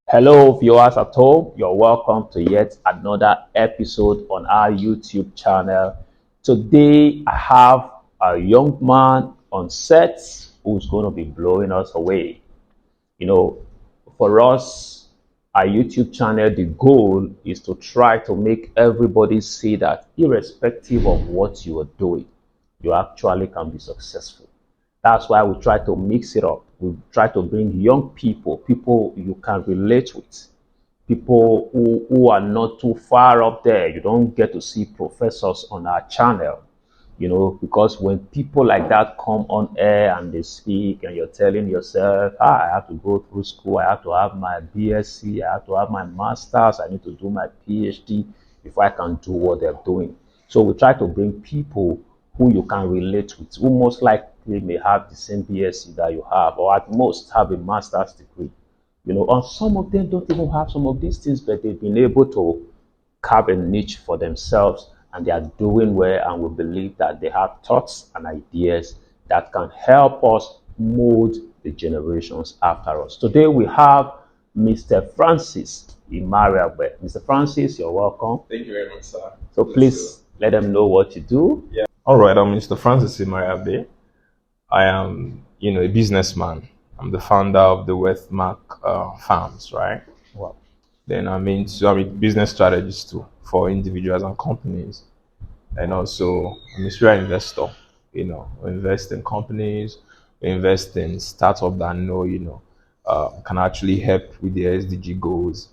Hello, viewers at home. You're welcome to yet another episode on our YouTube channel. Today, I have a young man on set who's going to be blowing us away. You know, for us, our YouTube channel, the goal is to try to make everybody see that irrespective of what you are doing, you actually can be successful. That's why we try to mix it up. We try to bring young people, people you can relate with, people who are not too far up there. You don't get to see professors on our channel, because when people like that come on air and they speak and you're telling yourself, I have to go through school, I have to have my BSc, I have to have my master's, I need to do my PhD before I can do what they're doing. So we try to bring people who you can relate with, who most likely may have the same BSc that you have, or at most have a master's degree. And some of them don't even have some of these things, but they've been able to carve a niche for themselves and they are doing well, and we believe that they have thoughts and ideas that can help us mold the generations after us. Today we have Mr. Francis Imariabe. Mr. Francis, you're welcome. Thank you very much, sir. So please let them know what you do. Yeah. All right, I'm Mr. Francis Imariabe. I am, a businessman. I'm the founder of the Westmark Farms, right? Wow. Then I'm a business strategist too for individuals and companies. And also, I'm a serial investor. We invest in companies, we invest in startups that can actually help with the SDG goals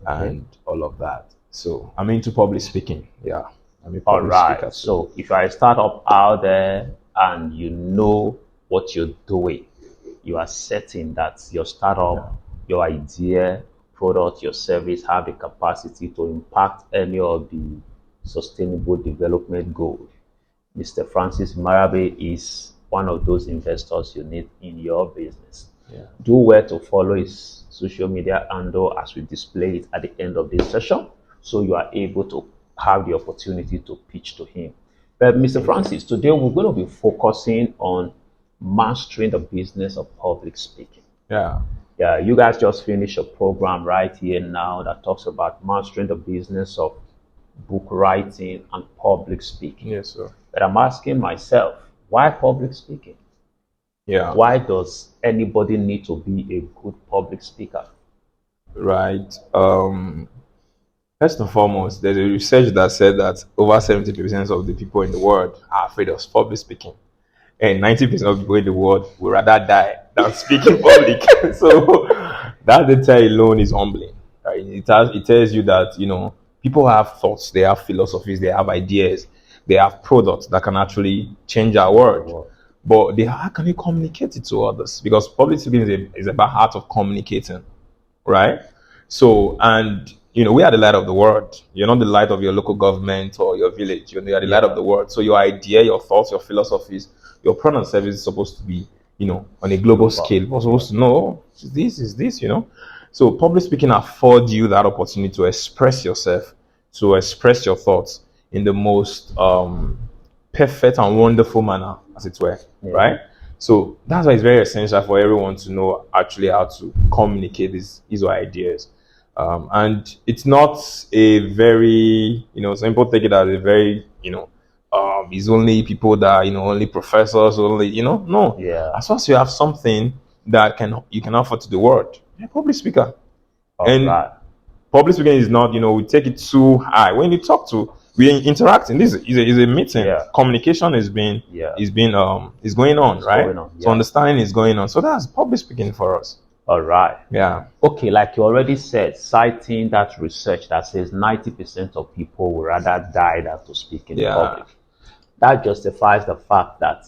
and all of that. So I'm into public speaking. Yeah. I'm a public speaker. So if you are a startup out there and you know what you're doing, you are certain that your startup, your idea, product, your service have the capacity to impact any of the sustainable development goals. Mr. Francis Imariabe is one of those investors you need in your business. Yeah. Do well to follow his social media handle as we display it at the end of this session, so you are able to have the opportunity to pitch to him. But Mr. Francis, today we're going to be focusing on mastering the business of public speaking. Yeah. Yeah, you guys just finished a program right here now that talks about mastering the business of book writing and public speaking. Yes, sir. But I'm asking myself, why public speaking? Yeah. Why does anybody need to be a good public speaker? Right. First and foremost, there's a research that said that over 70% of the people in the world are afraid of public speaking. And 90% of the people in the world would rather die than speak in public. So that data alone is humbling. Right? It tells you that, people have thoughts, they have philosophies, they have ideas, they have products that can actually change our world. Wow. But how can you communicate it to others? Because public speaking is about art of communicating, right? So, and we are the light of the world. You're not the light of your local government or your village. You are the light of the world. So your idea, your thoughts, your philosophies, your product and service is supposed to be, on a global scale. You're supposed to know this is this. So public speaking affords you that opportunity to express yourself, to express your thoughts in the most perfect and wonderful manner, as it were, right? So that's why it's very essential for everyone to know actually how to communicate these ideas. And it's not a very, some people take it as a very, it's only people that, only professors, only, no. Yeah. As long as you have something that you can offer to the world, you're a public speaker. Public speaking is not, we take it too high. When you talk to, we interacting. This is a meeting. Yeah. Communication is going on, right? Going on, yeah. So understanding is going on. So that's public speaking for us. All right. Yeah. Okay, like you already said, citing that research that says 90% of people would rather die than to speak in public. That justifies the fact that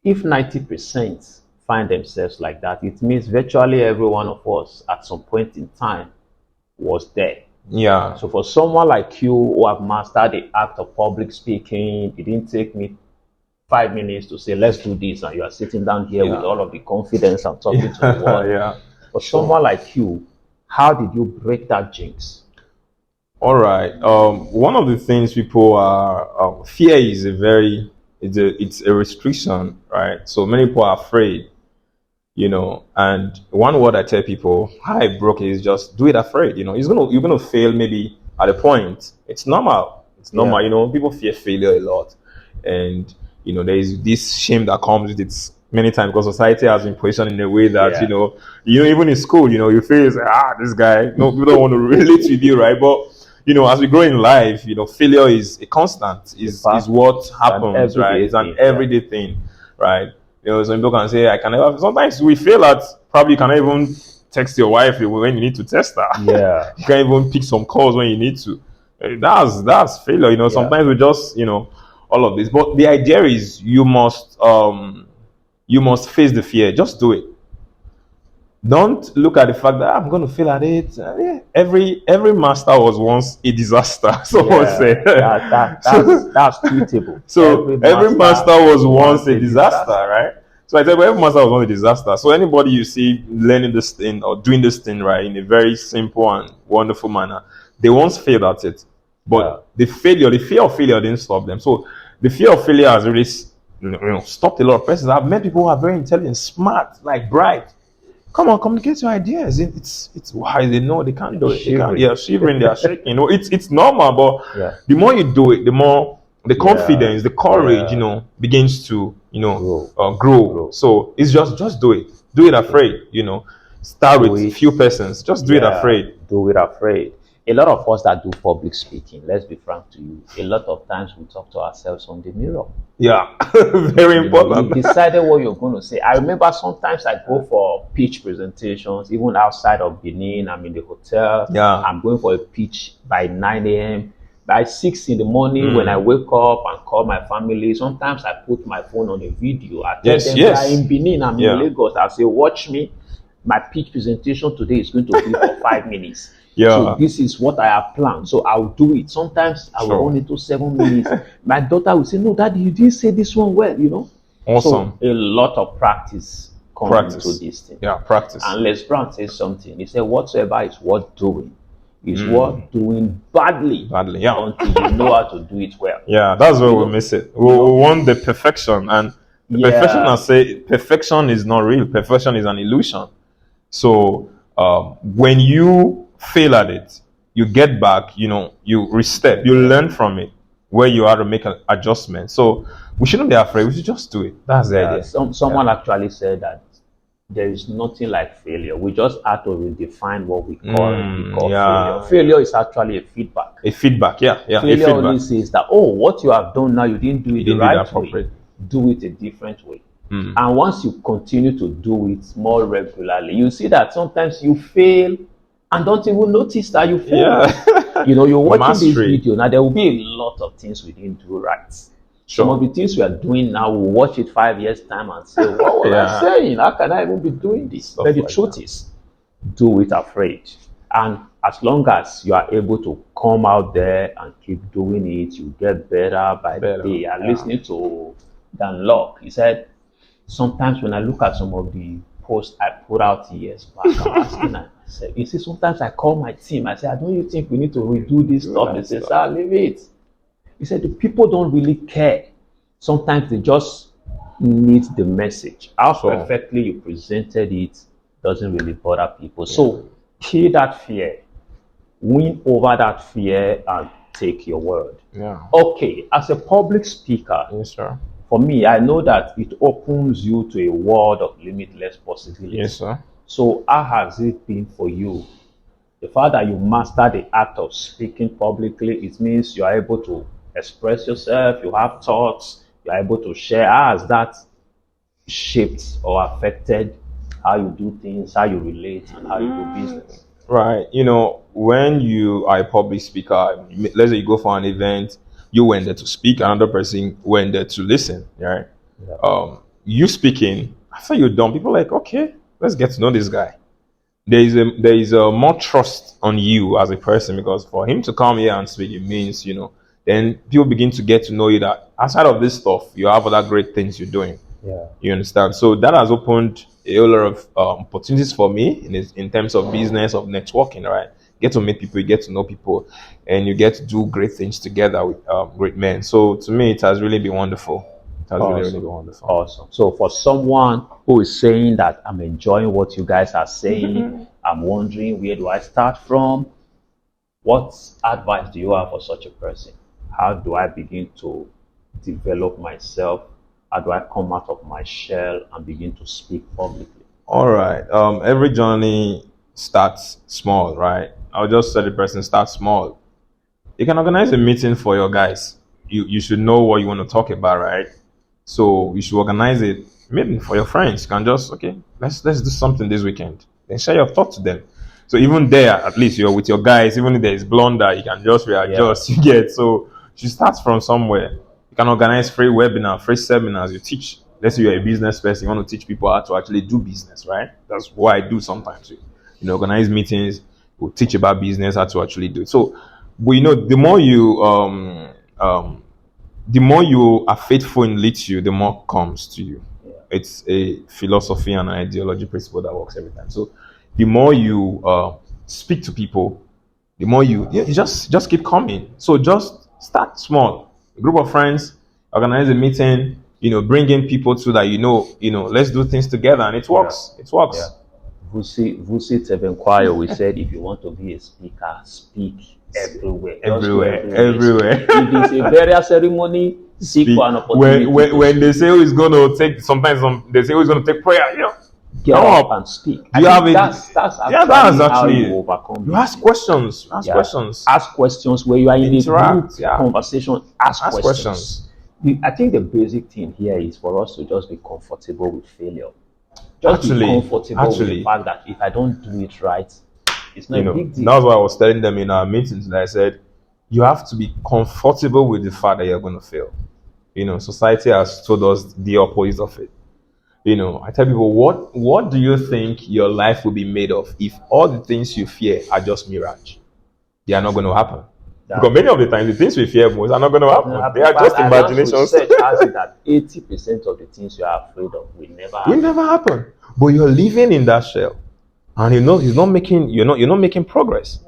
if 90% find themselves like that, it means virtually every one of us at some point in time was there. Yeah. So for someone like you who have mastered the act of public speaking, it didn't take me 5 minutes to say, let's do this, and you are sitting down here with all of the confidence and talking to the world. Yeah. For someone like you, how did you break that jinx? All right. One of the things people are fear is it's a restriction, right? So many people are afraid. And one word I tell people, how I broke it is just do it afraid. You're gonna fail maybe at a point. It's normal. It's normal. Yeah. People fear failure a lot, and there is this shame that comes with it many times because society has been positioned in a way that Yeah. even in school, you feel it's like, this guy. No, people don't want to relate with you, right? But as we grow in life, failure is a constant. Is what It's an happens, right? everyday It's an thing. Yeah. everyday thing, right? Some people can say, I can never. Sometimes we feel that probably you cannot even text your wife when you need to text her. Yeah. You can't even pick some calls when you need to. That's failure. Yeah. Sometimes we just all of this. But the idea is you must face the fear. Just do it. Don't look at the fact that I'm going to fail at it. Every master was once a disaster. Someone Yeah. said. That's tweetable. So every master was once a disaster, right? So I said, well, every master was once a disaster. So anybody you see learning this thing or doing this thing right in a very simple and wonderful manner, they once failed at it. But the fear of failure didn't stop them. So the fear of failure has really stopped a lot of persons. I've met people who are very intelligent, smart, like bright. Come on, communicate your ideas. It's why they know they can't do it. Shivering. They are shivering, they are shaking. It's normal, but Yeah. the more you do it, the more the confidence, the courage, Yeah. begins to Grow. grow. So it's just do it. Do it afraid. Start Do with it. few persons. Just do it Yeah. afraid. Do it afraid. A lot of us that do public speaking, let's be frank to you, a lot of times we talk to ourselves on the mirror. Yeah, very important. You decided what you're going to say. I remember sometimes I go for pitch presentations, even outside of Benin. I'm in the hotel. Yeah. I'm going for a pitch by 9 a.m. By 6 in the morning, when I wake up and call my family, sometimes I put my phone on a video. I tell them, Yes. I'm in Benin, I'm Yeah. in Lagos. I say, watch me. My pitch presentation today is going to be for 5 minutes. Yeah. So this is what I have planned. So I'll do it. Sometimes I will Sure. run into 7 minutes. My daughter will say, no, Daddy, you didn't say this one well. Awesome. So a lot of practice comes into this thing. Yeah, practice. And Les Brown says something. He said, whatsoever is worth doing is worth doing badly. Badly, yeah. Until you know how to do it well. Yeah, that's where we miss it. We want the perfection, and the perfection, I say, perfection is not real. Perfection is an illusion. So when you fail at it, you get back. You restep. You learn from it where you are to make an adjustment. So we shouldn't be afraid. We should just do it. That's the idea. Someone actually said that there is nothing like failure. We just have to redefine what we call failure. Failure is actually a feedback. A feedback, yeah. Failure only says that, what you have done now, you didn't do it the right way. Do it a different way. And once you continue to do it more regularly, you see that sometimes you fail and don't even notice that you failed. Yeah. You're watching this video. Now, there will be a lot of things we didn't do right. Some of the things we are doing now, we'll watch it 5 years' time and say, what was I saying? How can I even be doing this? But the truth is, do it afraid. And as long as you are able to come out there and keep doing it, you get better by the day. I'm listening to Dan Locke. He said, sometimes when I look at some of the posts I put out years back, I'm asking myself, you see, sometimes I call my team, I say, don't you think we need to redo this stuff? They say, sir, leave it. He said, the people don't really care. Sometimes they just need the message. How perfectly you presented it doesn't really bother people. So kill that fear, win over that fear, and take your word. Yeah. Okay, as a public speaker, Yes, sir. For me, I know that it opens you to a world of limitless possibilities. Yes, sir. So how has it been for you? The fact that you master the act of speaking publicly, it means you are able to express yourself, you have thoughts, you are able to share. How has that shaped or affected how you do things, how you relate, and how you do business? Right. When you are a public speaker, let's say you go for an event, you went there to speak, another person went there to listen, right? Yeah. You speaking, after you're done, people are like, okay, let's get to know this guy. There is a more trust on you as a person, because for him to come here and speak, it means, then people begin to get to know you that outside of this stuff, you have other great things you're doing. Yeah. You understand? So that has opened a whole lot of opportunities for me in terms of business, of networking, right? Get to meet people, you get to know people, and you get to do great things together with great men. So to me, it has really been wonderful. That's really, really wonderful. Awesome. So for someone who is saying that I'm enjoying what you guys are saying, I'm wondering where do I start from? What advice do you have for such a person? How do I begin to develop myself? How do I come out of my shell and begin to speak publicly? All right. Every journey starts small, right? I'll just tell the person start small. You can organize a meeting for your guys. You should know what you want to talk about, right? So you should organize it maybe for your friends. You can just okay, let's do something this weekend. Then share your thoughts to them. So even there, at least you're with your guys, even if there is blunder, you can just readjust. You get so you start from somewhere. You can organize free webinar, free seminars. You teach. Let's say you're a business person, you want to teach people how to actually do business, right? That's what I do sometimes. Organize meetings, we'll teach about business, how to actually do it. So, but the more you are faithful in leads you, the more comes to you. It's a philosophy and an ideology principle that works every time. So the more you speak to people, the more you just keep coming. So just start small. A group of friends, organize a meeting, bring in people so that let's do things together, and it works. It works. Yeah. Vusi Tevenkwayo, we said if you want to be a speaker, speak everywhere. Everywhere. If it's a burial ceremony, seek for an opportunity. When they say who is going to take, sometimes they say who is going to take prayer, get up and speak. That's actually how you overcome. You ask questions. Ask questions where you are in a group conversation. Ask questions. I think the basic thing here is for us to just be comfortable with failure. Just be comfortable with the fact that if I don't do it right, it's not a big deal. That's why I was telling them in our meetings that I said, you have to be comfortable with the fact that you're going to fail. Society has told us the opposite of it. I tell people, what do you think your life will be made of if all the things you fear are just mirage? They are not going to happen. Because many of the times, the things we fear most are not going to happen. They are just imaginations. Research has it that 80% of the things you are afraid of will never happen. But you're living in that shell, and you're not making progress.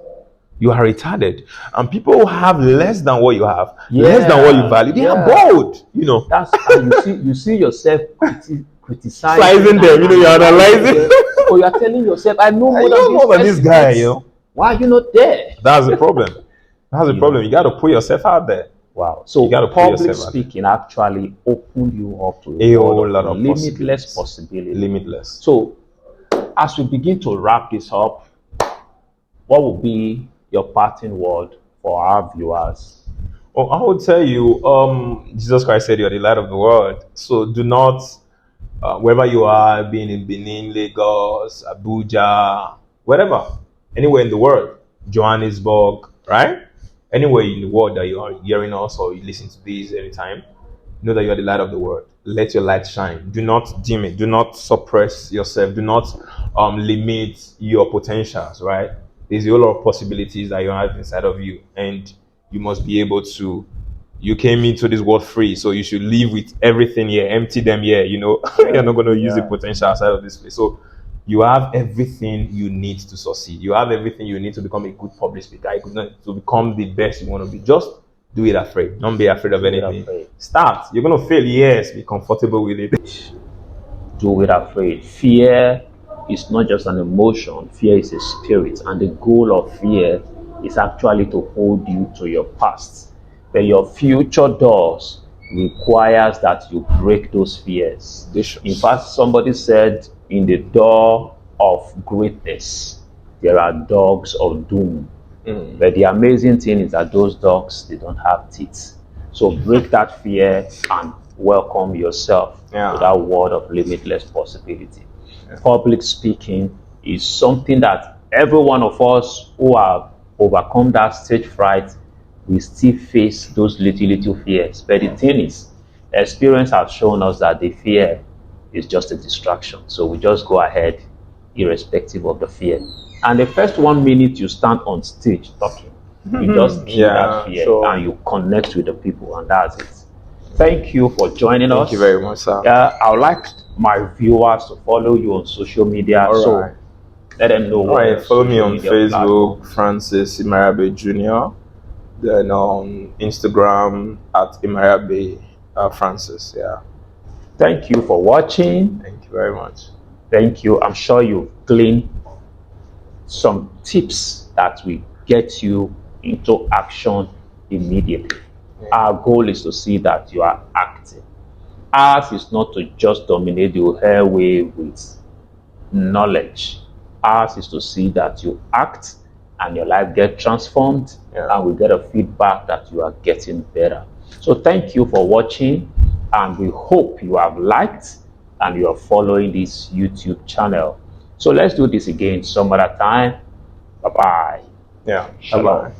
You are retarded, and people who have less than what you have, less than what you value, they are bold. That's how you see yourself them. criticizing You're analyzing. Or you're telling yourself, I know more than this guy. Why are you not there? That's the problem. That's the problem. You got to put yourself out there. Wow. So public speaking actually opened you up to a whole lot of limitless possibilities. Limitless. So as we begin to wrap this up, what would be your parting word for our viewers? Oh, I would tell you, Jesus Christ said you're the light of the world. So do not, wherever you are, being in Benin, Lagos, Abuja, wherever, anywhere in the world, Johannesburg, right? Anywhere in the world that you are hearing us or you listen to this anytime, know that you are the light of the world. Let your light shine. Do not dim it. Do not suppress yourself. Do not limit your potentials, right? There's a lot of possibilities that you have inside of you, and you must be able to. You came into this world free, so you should live with everything here, empty them here. You're not going to use the potential outside of this place. So you have everything you need to succeed. You have everything you need to become a good public speaker, to become the best you want to be. Just do it afraid. Don't be afraid of anything. Start. You're going to fail, yes. Be comfortable with it. Do it afraid. Fear is not just an emotion. Fear is a spirit. And the goal of fear is actually to hold you to your past. But your future doors requires that you break those fears. In fact, somebody said, in the door of greatness, there are dogs of doom. But the amazing thing is that those dogs, they don't have teeth. So break that fear and welcome yourself to that world of limitless possibility. Public speaking is something that every one of us who have overcome that stage fright, we still face those little fears. But the thing is, experience has shown us that the fear is just a distraction. So we just go ahead irrespective of the fear. And the first 1 minute you stand on stage talking, you just kill that fear and you connect with the people, and that's it. Thank you for joining us. Thank you very much, sir. I would like my viewers to follow you on social media. So let them know. Follow me on Facebook, Francis Imariabe Jr. Then on Instagram at Imariabe Francis. Yeah. Thank you for watching. Thank you very much. Thank you. I'm sure you've gleaned some tips that will get you into action immediately. Yeah. Our goal is to see that you are active. Ours is not to just dominate the airway with knowledge. Ours is to see that you act and your life get transformed, Yeah. and we get a feedback that you are getting better. So thank you for watching, and we hope you have liked and you are following this YouTube channel. So let's do this again some other time. Bye-bye. Yeah. Shalom. Bye-bye.